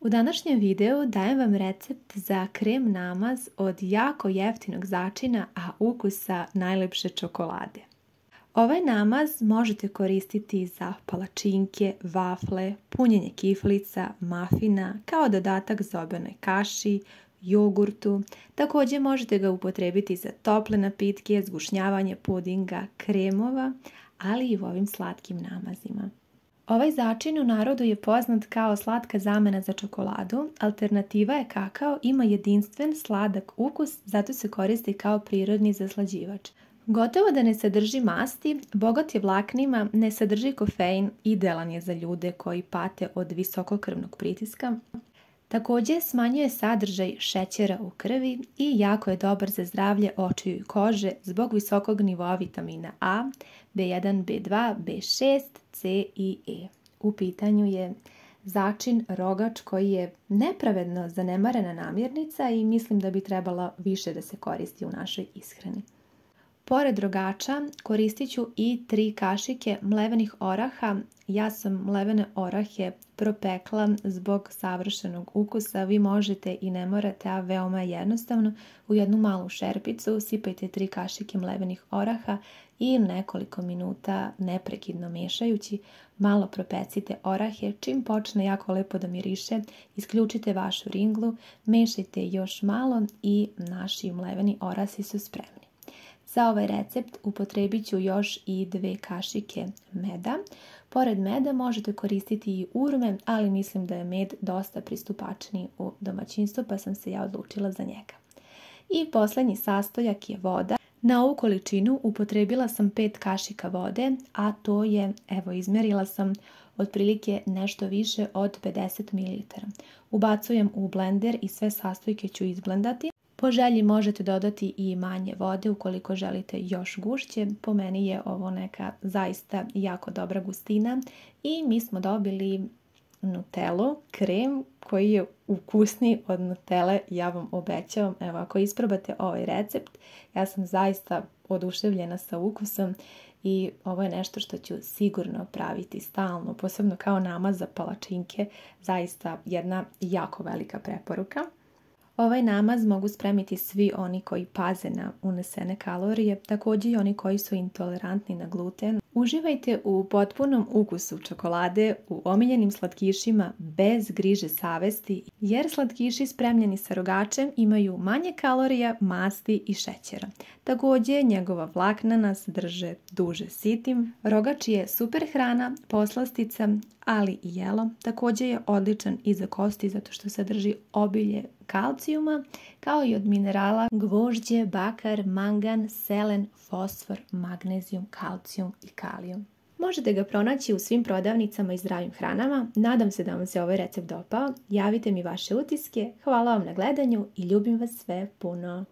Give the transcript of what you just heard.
U današnjem videu dajem vam recept za krem namaz od jako jeftinog začina, a ukusa najlepše čokolade. Ovaj namaz možete koristiti za palačinke, vafle, punjenje kiflica, mafina, kao dodatak zobenoj kaši, jogurtu. Također možete ga upotrijebiti za tople napitke, zgušnjavanje pudinga, kremova, ali i u ovim slatkim namazima. Ovaj začin u narodu je poznat kao slatka zamena za čokoladu. Alternativa je kakao, ima jedinstven sladak ukus, zato se koristi kao prirodni zaslađivač. Gotovo da ne sadrži masti, bogat je vlaknima, ne sadrži kofein, idealan je za ljude koji pate od visokokrvnog pritiska. Također smanjuje sadržaj šećera u krvi i jako je dobar za zdravlje očiju i kože zbog visokog nivoa vitamina A, B1, B2, B6, C i E. U pitanju je začin rogač koji je nepravedno zanemarena namirnica i mislim da bi trebala više da se koristi u našoj ishrani. Pored rogača koristit ću i 3 kašike mlevenih oraha. Ja sam mlevene orahe propekla zbog savršenog ukusa. Vi možete i ne morate, a veoma jednostavno. U jednu malu šerpicu sipajte 3 kašike mlevenih oraha i nekoliko minuta neprekidno mešajući malo propecite orahe. Čim počne jako lepo da miriše, isključite vašu ringlu, mešajte još malo i naši mleveni orasi su spremni. Za ovaj recept upotrijebit ću još i 2 kašike meda. Pored meda možete koristiti i urme, ali mislim da je med dosta pristupačniji u domaćinstvu, pa sam se ja odlučila za njega. I posljednji sastojak je voda. Na ovu količinu upotrijebila sam 5 kašika vode, a to je, evo izmjerila sam, otprilike nešto više od 50 ml. Ubacujem u blender i sve sastojke ću izblendati. Po želji možete dodati i manje vode ukoliko želite još gušće. Po meni je ovo neka zaista jako dobra gustina i mi smo dobili Nutellu, krem koji je ukusniji od Nutelle, ja vam obećavam. Evo, ako isprobate ovaj recept, ja sam zaista oduševljena sa ukusom i ovo je nešto što ću sigurno praviti stalno, posebno kao namaz za palačinke, zaista jedna jako velika preporuka. Ovaj namaz mogu spremiti svi oni koji paze na unesene kalorije, također i oni koji su intolerantni na gluten. Uživajte u potpunom ukusu čokolade, u omiljenim slatkišima bez griže savesti, jer slatkiši spremljeni sa rogačem imaju manje kalorija, masti i šećera. Također njegova vlakna nas drže duže sitim. Rogač je super hrana, poslastica, ali i jelo. Također je odličan i za kosti zato što sadrži obilje kalcijuma, kao i od minerala gvožđe, bakar, mangan, selen, fosfor, magnezijum, kalcijum i kalijum. Možete ga pronaći u svim prodavnicama i zdravim hranama. Nadam se da vam se ovaj recept dopao. Javite mi vaše utiske. Hvala vam na gledanju i ljubim vas sve puno.